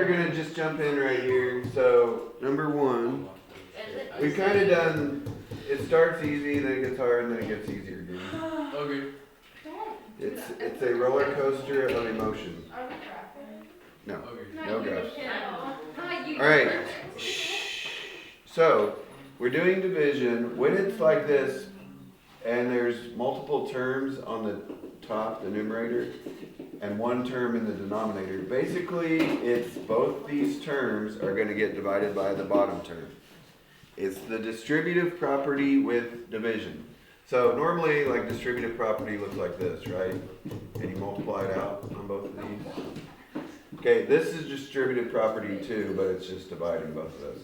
gonna just jump in right here. So number one, we've kind of done. It starts easy, then it gets hard, and then it gets easier again. Okay. It's a roller coaster of emotion. No, no graphs. All right. So we're doing division. When it's like this, and there's multiple terms on the top, the numerator, and one term in the denominator. Basically, it's both these terms are going to get divided by the bottom term. It's the distributive property with division. So normally, like distributive property looks like this, right? And you multiply it out on both of these. Okay, this is distributive property too, but it's just dividing both of those.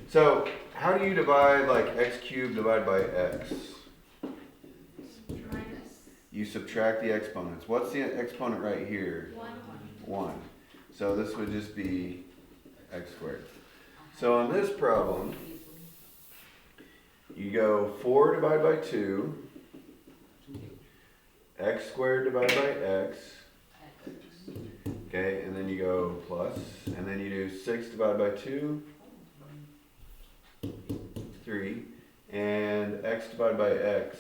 So how do you divide like x cubed divided by x? You subtract the exponents. What's the exponent right here? 1. So this would just be x squared. So on this problem, you go 4 divided by 2, x squared divided by x, okay, and then you go plus, and then you do 6 divided by 2, 3, and x divided by x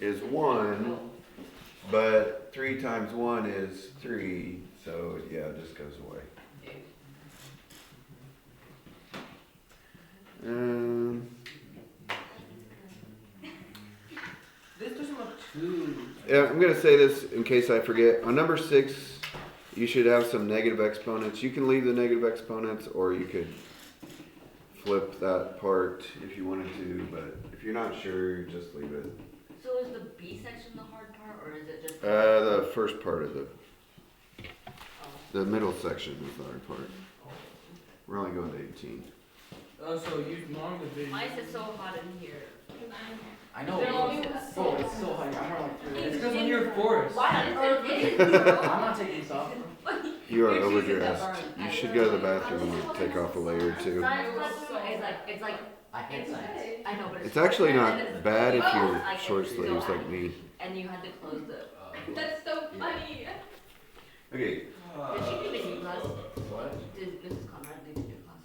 is 1, but 3 times 1 is 3, so yeah, it just goes away. Yeah, I'm going to say this in case I forget. On number 6, you should have some negative exponents. You can leave the negative exponents, or you could flip that part if you wanted to, but if you're not sure, just leave it. So is the B section the hard part, or is it just the first part of the middle section is the hard part. We're only going to 18. So use long division. Why is it so hot in here? I know. Bro, it's so hot. I'm like, It's because when you're forced. Why on earth is I'm not taking this off. You are overdressed. You should go to the bathroom and take off a layer or two. Science lesson it's like I hate science. I know, but It's actually not bad if you're short sleeves like me. And you had to close the. That's so funny. Okay. Did she do the new class? What? Did Mrs. Conrad do the new class?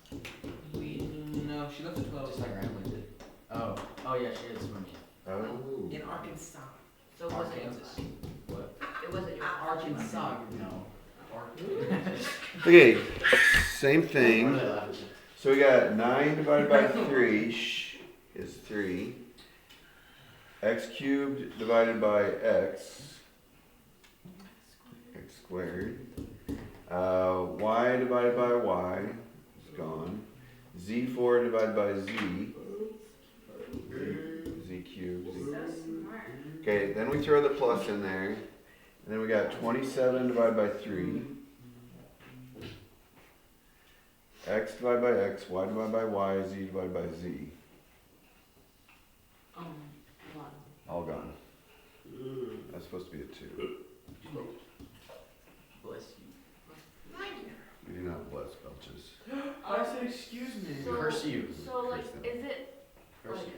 No, she left at 12. Just like randomly did. Oh yeah, she is from me. Oh. In Arkansas. So it wasn't your Arkansas. class. What? It wasn't your class. Arkansas. No. Okay, same thing. Why did I laugh at you? So we got 9 divided by 3 is 3. X cubed divided by x squared. Y divided by y is gone. Z4 divided by z cubed. Z. Okay, then we throw the plus in there. And then we got 27 divided by 3. X divided by x, y divided by y, z divided by z. One. All gone. That's supposed to be a 2. Bless you. We do not bless belches. I said excuse me. So, Curse you. So like, Curse them. is it Curse like, you.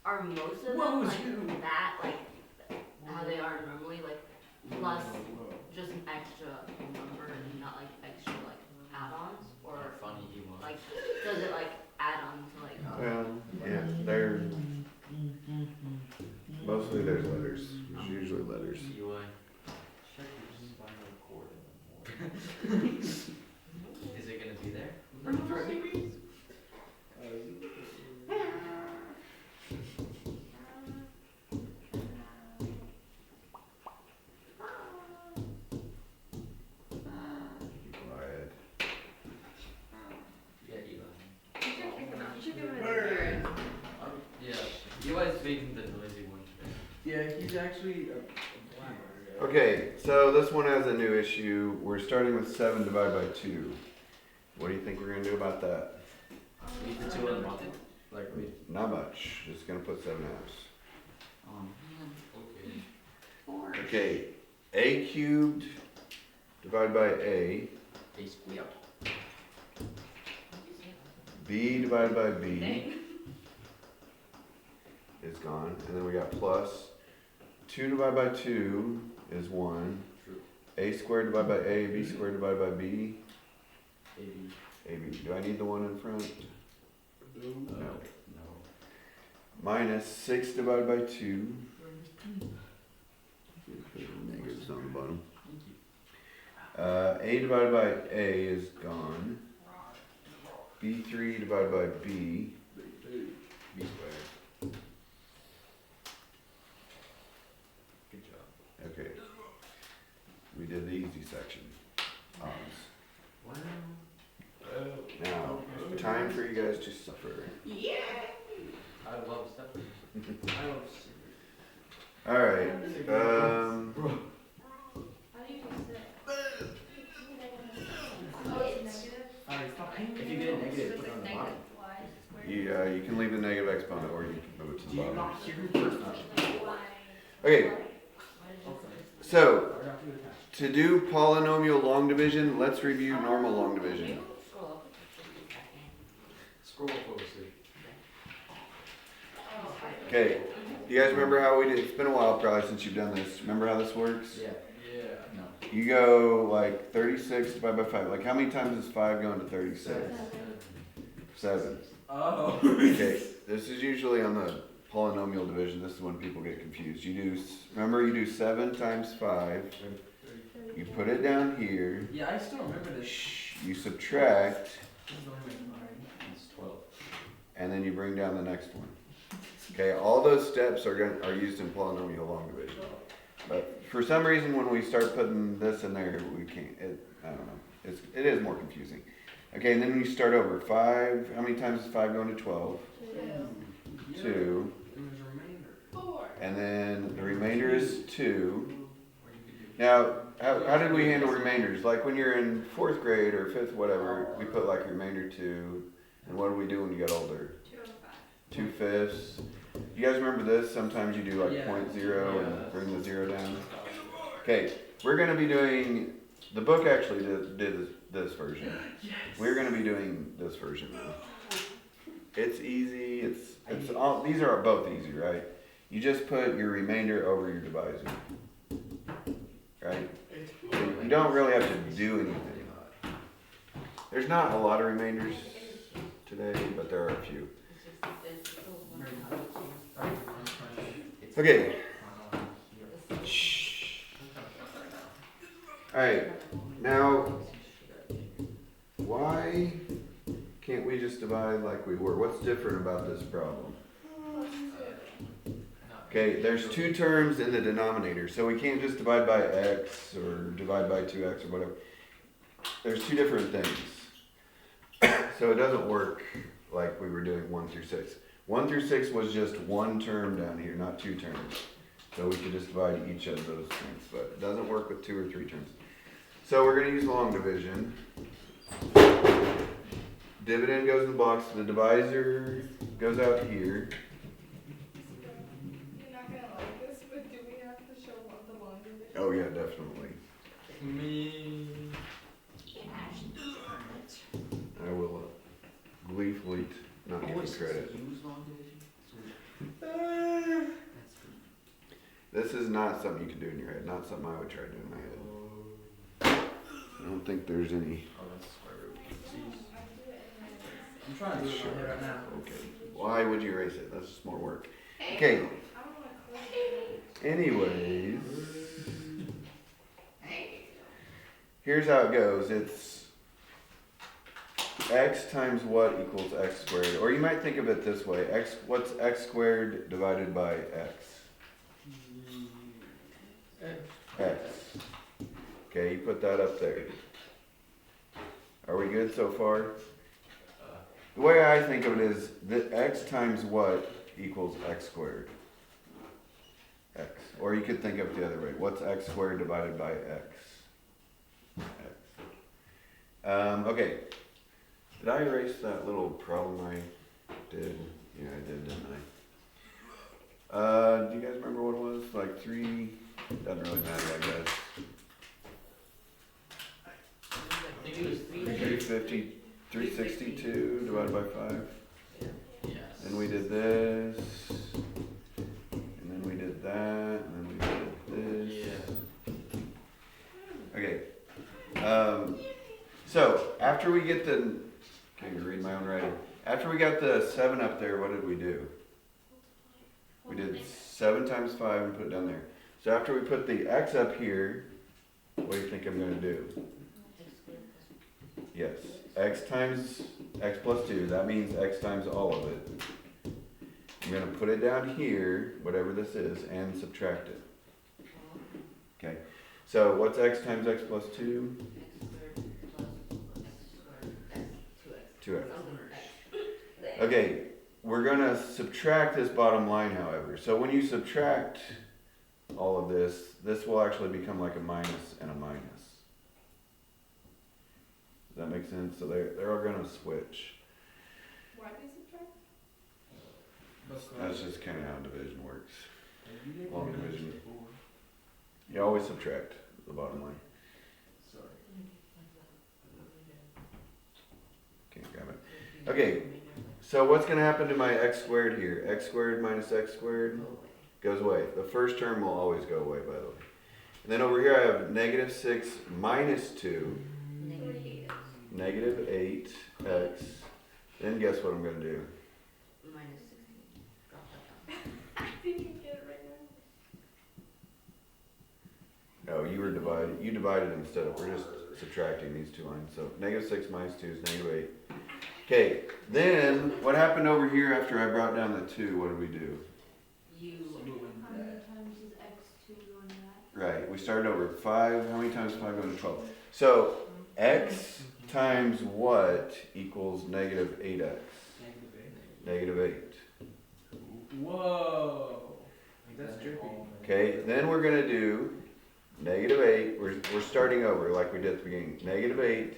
are most of What them was like you? that, like how they are normally, like plus just an extra number and not like extra like add-ons, or Funny you want. like does it like add on to like? Well, yeah, they're mostly there's letters. There's usually letters. UI. Check your spinal cord in the morning. Is it gonna be there? Be quiet. Yeah, Eli. You should give him a Yeah. Eli's being the noisy one today. Yeah, he's actually Okay, so this one has a new issue. We're starting with 7 divided by 2. What do you think we're going to do about that? Leave the 2 and multiply. Like, wait. Not much. Just going to put 7 halves. Okay. Okay, a cubed divided by a, A square. b divided by b Dang. is gone. And then we got plus 2 divided by 2 is 1. True. A squared divided by a, b squared divided by b AB. AB. Do I need the one in front? No. No. Minus 6 divided by 2. Negatives on the bottom. A divided by A is gone. B3 divided by B. B squared. Good job. Okay. We did the easy section. Wow. Now, time for you guys to suffer. I love stuff. I love Alright. How do you use it? Oh, it's negative. Alright, stop hanging. If you get a negative, put it on the bottom. Y squared. You can leave the negative exponent or you can move it to Do the you bottom. not hear me first? Y. Okay, Okay. so I got to attach. to do polynomial long division, let's review normal long division. Scroll up just a second. Scroll closely. Oh, Okay, do you guys remember how we did? It's been a while probably since you've done this. Remember how this works? Yeah. No. You go like 36 divided by 5. Like how many times is 5 going to 36? 7. Oh. Okay, this is usually on the polynomial division. This is when people get confused. Remember you do 7 times 5. You put it down here. Yeah, I still remember this. You subtract, This is the only way I can It's 12. and then you bring down the next one. Okay, all those steps are used in polynomial long division. But for some reason, when we start putting this in there, we can't. I don't know. It is more confusing. Okay, and then you start over. 5. How many times is 5 going to 12? 2. And there's a remainder. 4. And then the remainder is 2. Or you could do. Now, how did we handle remainders? Like when you're in 4th grade or 5th, whatever, we put like remainder 2. And what do we do when you get older? 2 and 5. 2/5. You guys remember this? Sometimes you do like Yeah. 0.0 and bring the 0 down. Okay, we're going to be doing, the book actually did this version. Yes. We're going to be doing this version now. It's easy, it's all, these are both easy, right? You just put your remainder over your divisor. Right? You don't really have to do anything. There's not a lot of remainders today, but there are a few. It's just this Okay. this Shh. Alright, now, why can't we just divide like we were? What's different about this problem? Okay, there's 2 terms in the denominator, so we can't just divide by x or divide by 2x or whatever. There's 2 different things. So it doesn't work like we were doing 1 through 6. 1 through 6 was just 1 term down here, not 2 terms. So we could just divide each of those things, but it doesn't work with 2 or 3 terms. So we're going to use long division. Dividend goes in the box, the divisor goes out here. You're not gonna like this, but do we have to show what the long division? Oh yeah, definitely. Me. I will gleefully not give you credit. Use long division? That's true. This is not something you can do in your head, not something I would try to do in my head. I don't think there's any. Oh, that's square root. I'm trying to do it in my head right now. Okay. Why would you erase it? That's just more work. Okay. I don't wanna close Anyways, here's how it goes. It's x times what equals x squared. Or you might think of it this way. What's x squared divided by x? X. Okay, you put that up there. Are we good so far? The way I think of it is that x times what equals x squared? X. Or you could think of it the other way. What's x squared divided by x? X. Okay. Did I erase that little problem I did? Yeah, I did, didn't I? Do you guys remember what it was? Like 3, doesn't really matter, I guess. I think it was 350, 362 divided by 5. Yes. Then we did this. And then we did that. And then we did this. Yeah. Okay. So, after we get the, can't even read my own writing. After we got the 7 up there, what did we do? We did 7 times 5 and put it down there. So after we put the x up here, what do you think I'm gonna do? Yes, x times x plus 2, that means x times all of it. I'm gonna put it down here, whatever this is, and subtract it. Okay, so what's x times x plus 2? X squared plus 2x. Okay, we're gonna subtract this bottom line, however. So when you subtract all of this, this will actually become like a minus and a minus. Does that make sense? So they're all gonna switch. Why do you subtract? That's just kind of how division works. Long division. You always subtract the bottom line. Can't grab it. Okay, so what's gonna happen to my x squared here? X squared minus x squared goes away. The first term will always go away, by the way. And then over here I have negative 6 minus 2, negative 8x. Then guess what I'm gonna do? minus 16. Drop that down. I think you get it right now. Oh, you divided instead of, we're just subtracting these two lines. So negative 6 minus 2 is negative 8. Okay, then what happened over here after I brought down the 2? What did we do? How many times is x2 on that? Right, we started over 5. How many times 5 go to 12? So x times what equals negative 8x? Negative 8. Whoa. That's drippy. Okay, then we're going to do negative 8. We're starting over like we did at the beginning. Negative 8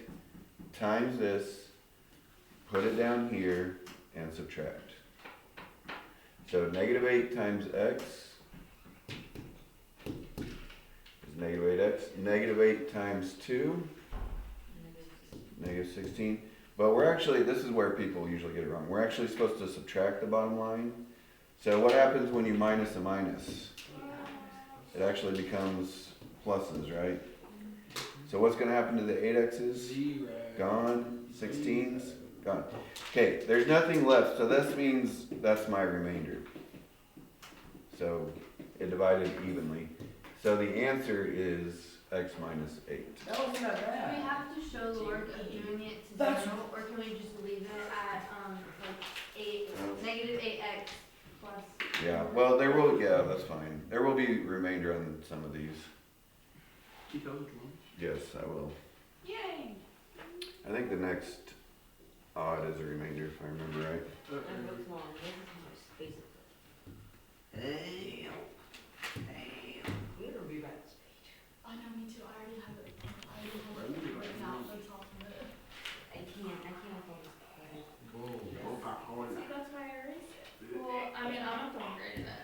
times this. Put it down here and subtract. So negative 8 times x is negative 8x. Negative 8 times 2, negative 16. But we're actually, this is where people usually get it wrong. We're actually supposed to subtract the bottom line. So what happens when you minus a minus? It actually becomes pluses, right? So what's going to happen to the 8x's? 0. Gone. 16's? Gone. Okay, there's nothing left, so this means that's my remainder. So it divided evenly. So the answer is x minus 8. That wasn't that Do bad. we have to show the work of doing it to That's- 0, or can we just leave it at, negative 8x plus? Yeah, well, there will, yeah, that's fine. There will be remainder on some of these. Keep those ones. Yes, I will. Yay! I think the next odd is a remainder, if I remember right. And what's long? This is how much space it takes. We're gonna rewrite this page. I know, me too, I already have it written out, the top of it. I can't focus. See, that's why I erased it. Well, I mean, I'm not the one grading it.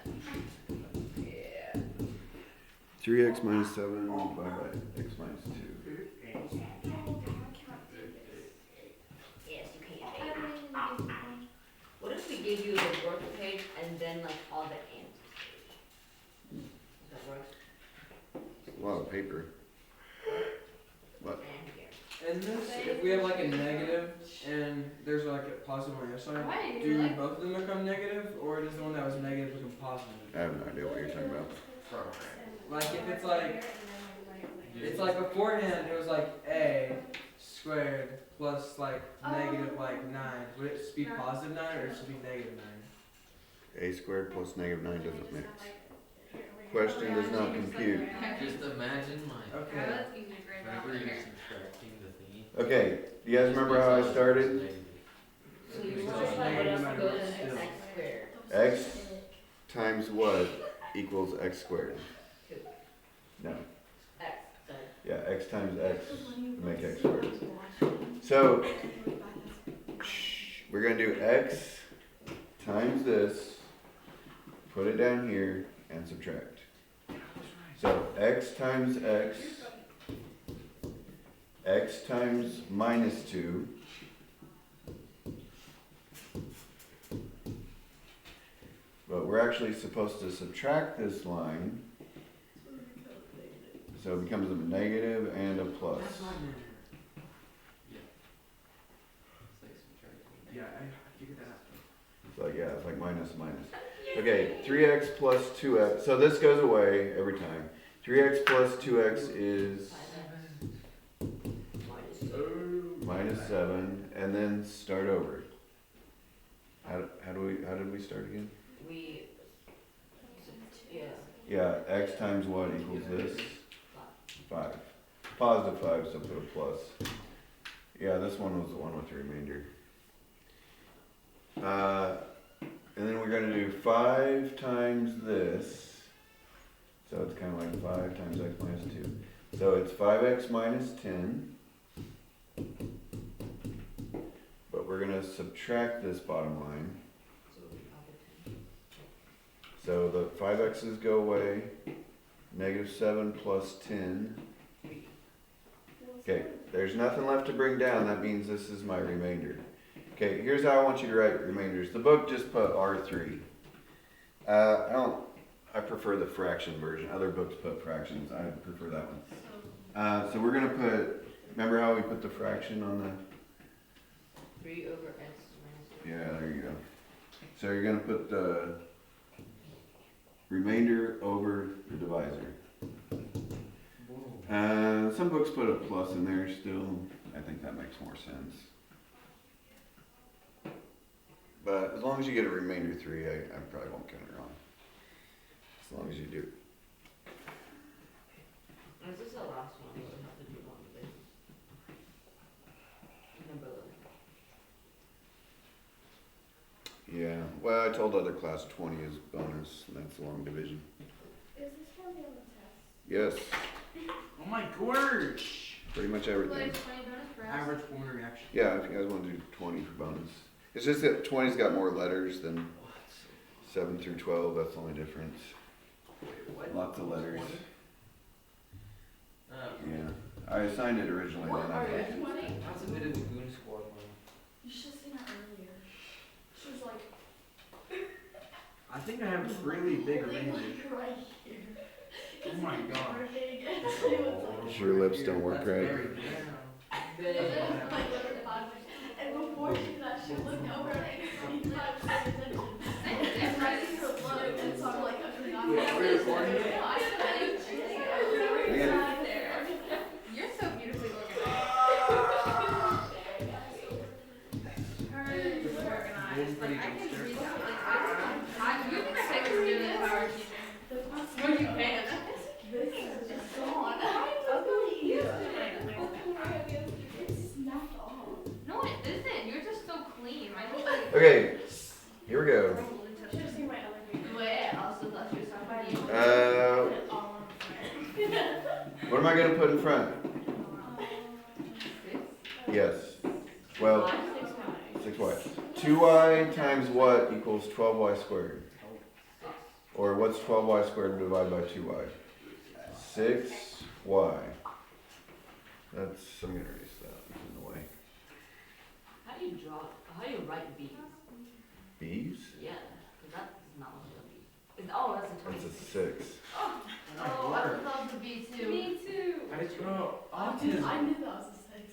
3x minus 7 divided by x minus 2. I can't do this. Yes, you can. I didn't even give it one. What if we gave you the work page and then like all the answers page? Does that work? A lot of paper. What? And here. And this, if we have like a negative and there's like a positive on the other side, Why? do Like- both of them become negative, or does the one that was negative become positive? I have no idea what you're talking about. Like if it's like, it's like beforehand it was like a squared plus like negative like 9. Would it just be positive 9 or it should be negative 9? A squared plus negative 9 doesn't mix. Question does not compute. Just imagine my, Okay. That's easy to grade out whenever you're here. subtracting the thingy. Okay, do you guys remember how I started? So you It's want just to what negative else goes numbers to still. x squared? X times what equals x squared? 2. No. X, sorry. Yeah, x times x make x squared. So we're going to do x times this, put it down here, and subtract. So x times x times minus 2, but we're actually supposed to subtract this line, so it becomes a negative and a plus. Figure that out. So yeah, it's like minus. Okay, 3x plus 2x, so this goes away every time. 3x plus 2x is minus 7, and then start over. How did we start again? Yeah, x times what equals this? 5. Positive 5, so put a plus. Yeah, this one was the one with the remainder. And then we're going to do 5 times this. So it's kind of like 5 times x minus 2. So it's 5x minus 10. But we're going to subtract this bottom line. So the 5x's go away. Negative 7 plus 10. Okay, there's nothing left to bring down. That means this is my remainder. Okay, here's how I want you to write remainders. The book just put R3. I prefer the fraction version. Other books put fractions. I prefer that one. So we're going to put, remember how we put the fraction on the? 3 over x minus 2. Yeah, there you go. So you're going to put the remainder over the divisor. Some books put a plus in there still. I think that makes more sense. But as long as you get a remainder 3, I probably won't get it wrong. As long as you do. Is this the last one? We have to do long division. Number 11. Yeah, well, I told other class 20 is bonus, and that's a long division. Is this one on the test? Yes, Oh my gosh! pretty much everything. Like 20 bonus for us? Average formula reaction. Yeah, if you guys want to do 20 for bonus. It's just that 20's got more letters than 7 through 12, that's the only difference. Lots of letters. Yeah, I assigned it originally, What then I are you, thought, 20? That's a bit of a goon squad one. You should have seen that earlier. She was like, I think I have really big holding remainder. like right here. Oh my gosh. Big, and she was like, your lips don't work That's right. very big. Big. like, literally 5 and before she did that, she looked over at me and she thought she was attention. And I see her look, and so I'm like, I forgot. Yeah, we're recording it. No, I said, You're so beautifully organized. It's Organized. pretty Like, I can good. read that. Like, you can take us doing the power teacher. No, you can't. This is just gone. It's snapped off. No, it isn't. You're just so clean. I just like. Okay, here we go. Should have seen my other video. Wait, I also thought you were somebody. Put it all on the What am I going to put in front? Yes. Well, 6y. 2y times what equals 12y squared? Or what's 12y squared divided by 2y? 6y. That's, I'm going to erase that in the way. How do you write B's? B's? Yeah, because that is not one of the B's. Oh, that's a That's 26. a 6. Oh, I thought that was a B too. Me too. I just wrote I autism. knew that was a 6.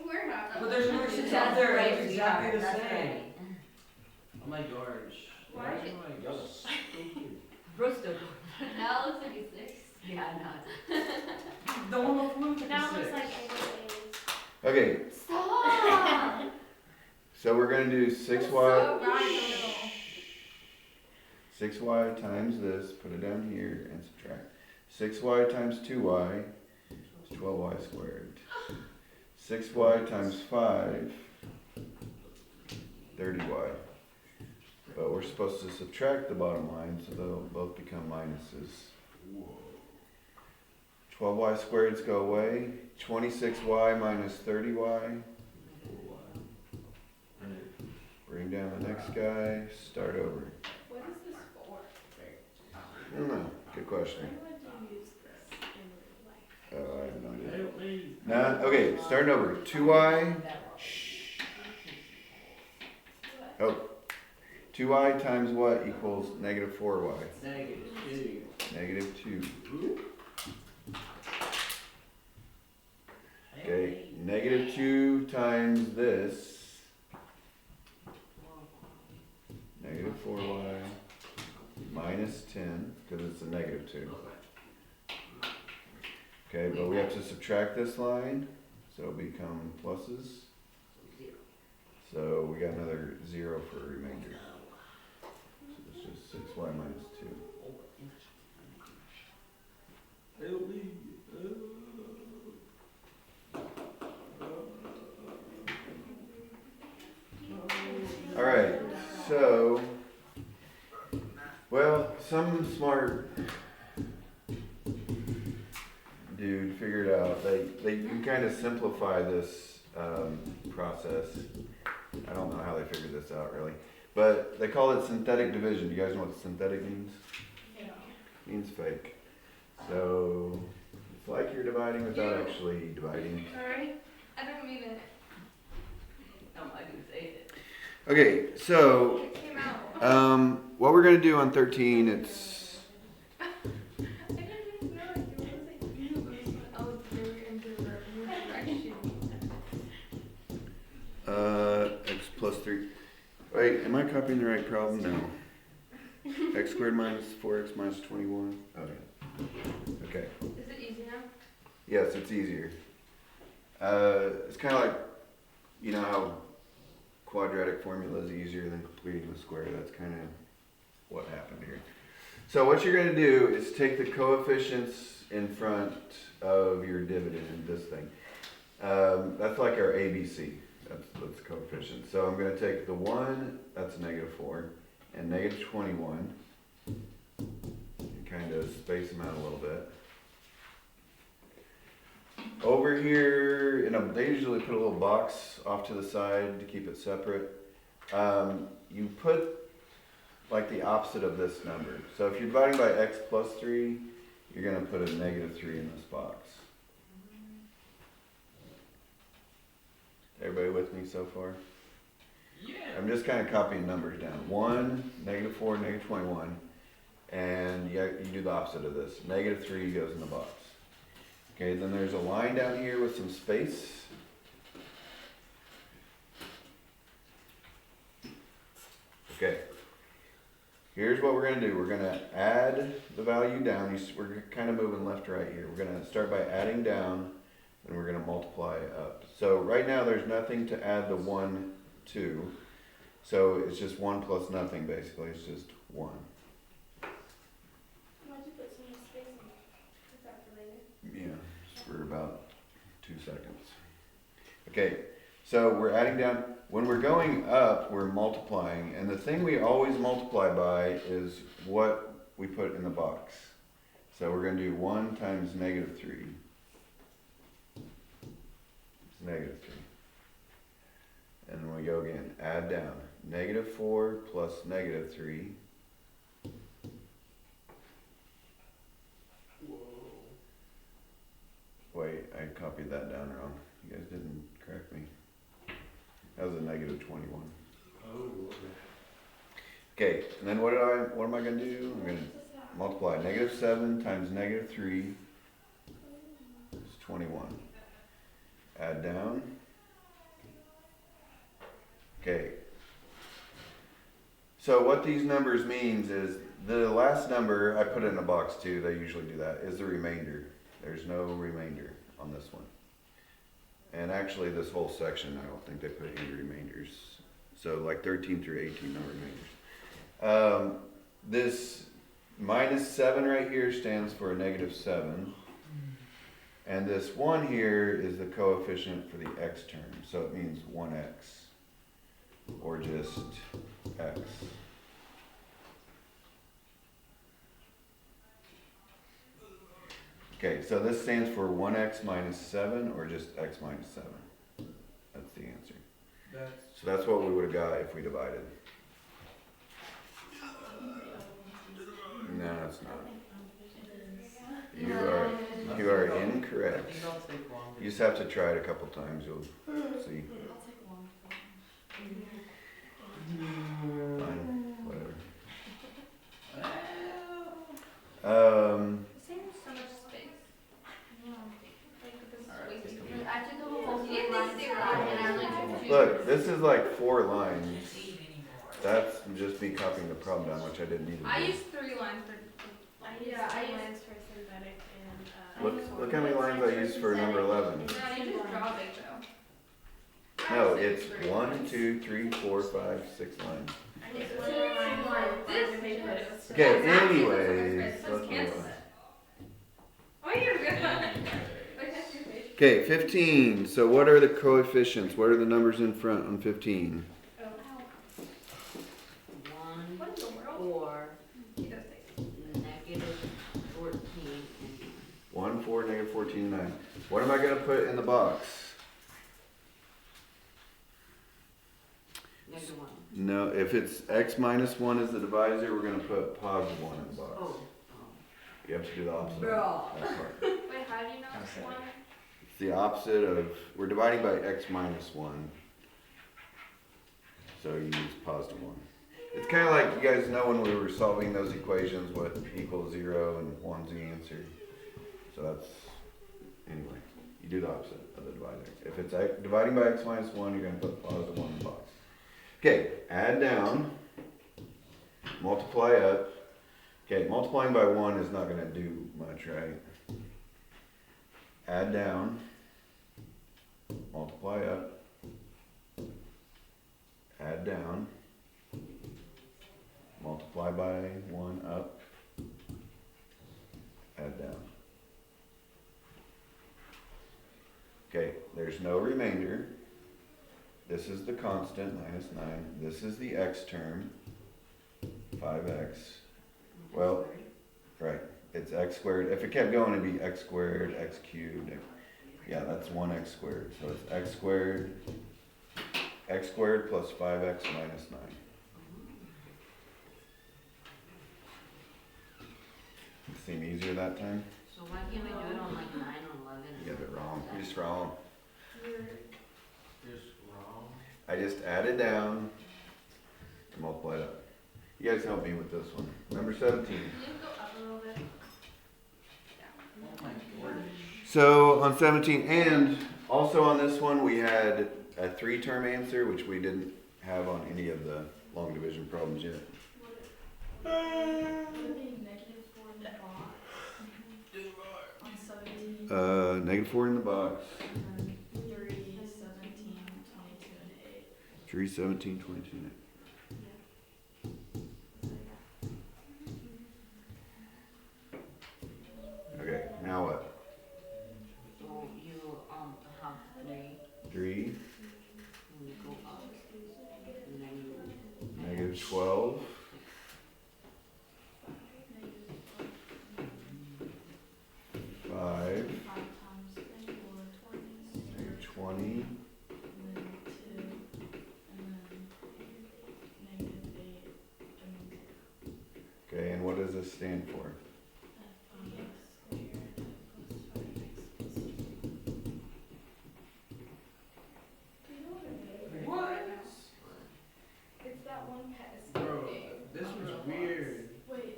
We're not. But there's no 6 That's out there. right, It's exactly the that's same. right. Oh my gosh. Why? Oh my gosh. Bristol. Now it looks like a 6. Yeah, no. The one with blue Now it is looks like six. A's. Okay, Stop! so we're going to do 6y. So right in the middle. 6y times this, put it down here, and subtract. 6y times 2y is 12y squared. 6y times 5, 30y. But we're supposed to subtract the bottom line, so they'll both become minuses. 12y squareds go away. 26y minus 30y. Bring down the next guy, start over. What is this for? I don't know, good question. When would you use this in real life? I have no idea. Nah, okay, starting over. 2y. Oh. 2y times what equals negative 4y? Negative 2. Okay, negative 2 times this 4y minus 10, because it's a negative 2. Okay, but we have to subtract this line, so it'll become pluses. So we got another 0 for a remainder. So it's just 6y minus 2. Alright, so, well, some smart dude figured out they can kind of simplify this process. I don't know how they figured this out really, but they call it synthetic division. Do you guys know what synthetic means? Yeah. It means fake. So it's like you're dividing without actually dividing. Sorry, I don't mean it. I didn't say it. Okay, so It came out. what we're gonna do on 13, it's I didn't even know if you were like use algebra into direction. x plus 3. Wait, am I copying the right problem? No. X squared minus 4x minus 21. Oh yeah. Okay. Is it easy now? Yes, it's easier. It's kind of like, you know how quadratic formula is easier than completing the square. That's kind of what happened here. So what you're going to do is take the coefficients in front of your dividend, this thing. That's like our ABC. That's coefficient. So I'm going to take the 1, that's negative 4, and negative 21, and kind of space them out a little bit. Over here, they usually put a little box off to the side to keep it separate. You put like the opposite of this number. So if you're dividing by x plus 3, you're going to put a negative 3 in this box. Everybody with me so far? Yeah. I'm just kind of copying numbers down. 1, negative 4, negative 21. And you do the opposite of this. Negative 3 goes in the box. Okay, then there's a line down here with some space. Okay, here's what we're going to do. We're going to add the value down. We're kind of moving left to right here. We're going to start by adding down, and we're going to multiply up. So right now there's nothing to add the 1 to. So it's just 1 plus nothing basically. It's just 1. Why'd you put so much space in it? Is that for later? Yeah, for about 2 seconds. Okay, so we're adding down. When we're going up, we're multiplying. And the thing we always multiply by is what we put in the box. So we're going to do 1 times negative 3. It's negative 3. And then we go again, add down. Negative 4 plus negative 3. Wait, I copied that down wrong. You guys didn't correct me. That was a negative 21. Oh. Okay, and then what am I going to do? I'm going to multiply negative 7 times negative 3 is 21. Add down. Okay. So what these numbers means is the last number, I put it in a box too, they usually do that, is the remainder. There's no remainder on this one. And actually this whole section, I don't think they put any remainders. So like 13 through 18, no remainders. This minus 7 right here stands for a negative 7. And this 1 here is the coefficient for the x term. So it means 1x. Or just x. Okay, so this stands for 1x minus 7 or just x minus 7. That's the answer. So that's what we would have got if we divided. No, it's not. You are I incorrect. think I'll take longer. You just have to try it a couple times, you'll see. I'll take one. Fine, whatever. It saves so much space. Like this is I took the whole You didn't line think and I only took 2. Look, this is like 4 lines. That's just me copying the problem down, which I didn't need I to do. used 3 lines for. Yeah, I lines for synthetic and, Look how many lines I used for number 11. No, you just draw big though. No, it's 1, 2, 3, 4, 5, 6 lines. This Okay, That's actually anyways, let's let's cancel move on. it. Oh, you're good. Okay, 15. So what are the coefficients? What are the numbers in front on 15? 1, What in the world? 4, He does things. negative 14, and 1, 4, negative 14, 9. What am I going to put in the box? negative 1. No, if it's x minus 1 is the divisor, we're going to put positive 1 in the box. Oh. You have to do the opposite. Bro. That part. Wait, how do you know it's one? It's the opposite of, we're dividing by x minus 1. So you use positive 1. It's kind of like, you guys know when we were solving those equations, what equals 0 and 1's the answer. So that's, anyway, you do the opposite of the divisor. If it's dividing by x minus 1, you're going to put positive 1 in the box. Okay, add down, multiply up. Okay, multiplying by 1 is not going to do much, right? Add down, multiply up, add down, multiply by 1 up, add down. Okay, there's no remainder. This is the constant, minus 9. This is the x term, 5x. Well, right, it's x squared. If it kept going, it'd be x squared, x cubed. Yeah, that's 1x squared. So it's x squared plus 5x minus 9. Seem easier that time? So why can't we do it on like 9 or 11? You got it wrong. You're just wrong. Just wrong. I just added down and multiplied up. You guys help me with this one. Number 17. Can you go up a little bit? Oh my word. So on 17, and also on this one, we had a 3-term answer, which we didn't have on any of the long division problems yet. Would it be negative 4 in the box? On 17. Negative 4 in the box. And then 3, 17, 22, and 8. 3, 17, 22. Okay, now what? So you have 3, 3, and you go up, negative 12, Negative 5, 5 times 3 or 20. negative 20, And then 2. And then negative 8. And then okay, and what does this stand for? 5x squared plus 5x plus 2. Do you know what it is? What? It's that one pet Bro, escape game. this was weird. Wait,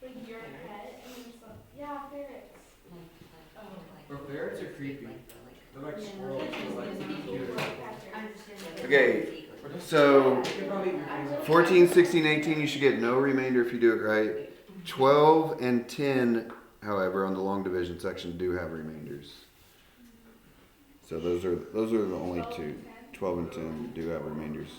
like you're a pet and then some. Yeah, ferrets. Bro, ferrets are creepy. They're like squirrels. They're like cute. Okay, so You could probably eat your face. 14, 16, 18, you should get no remainder if you do it right. 12 and 10, however, on the long division section do have remainders. So those are the only two. 12 and 10 do have remainders.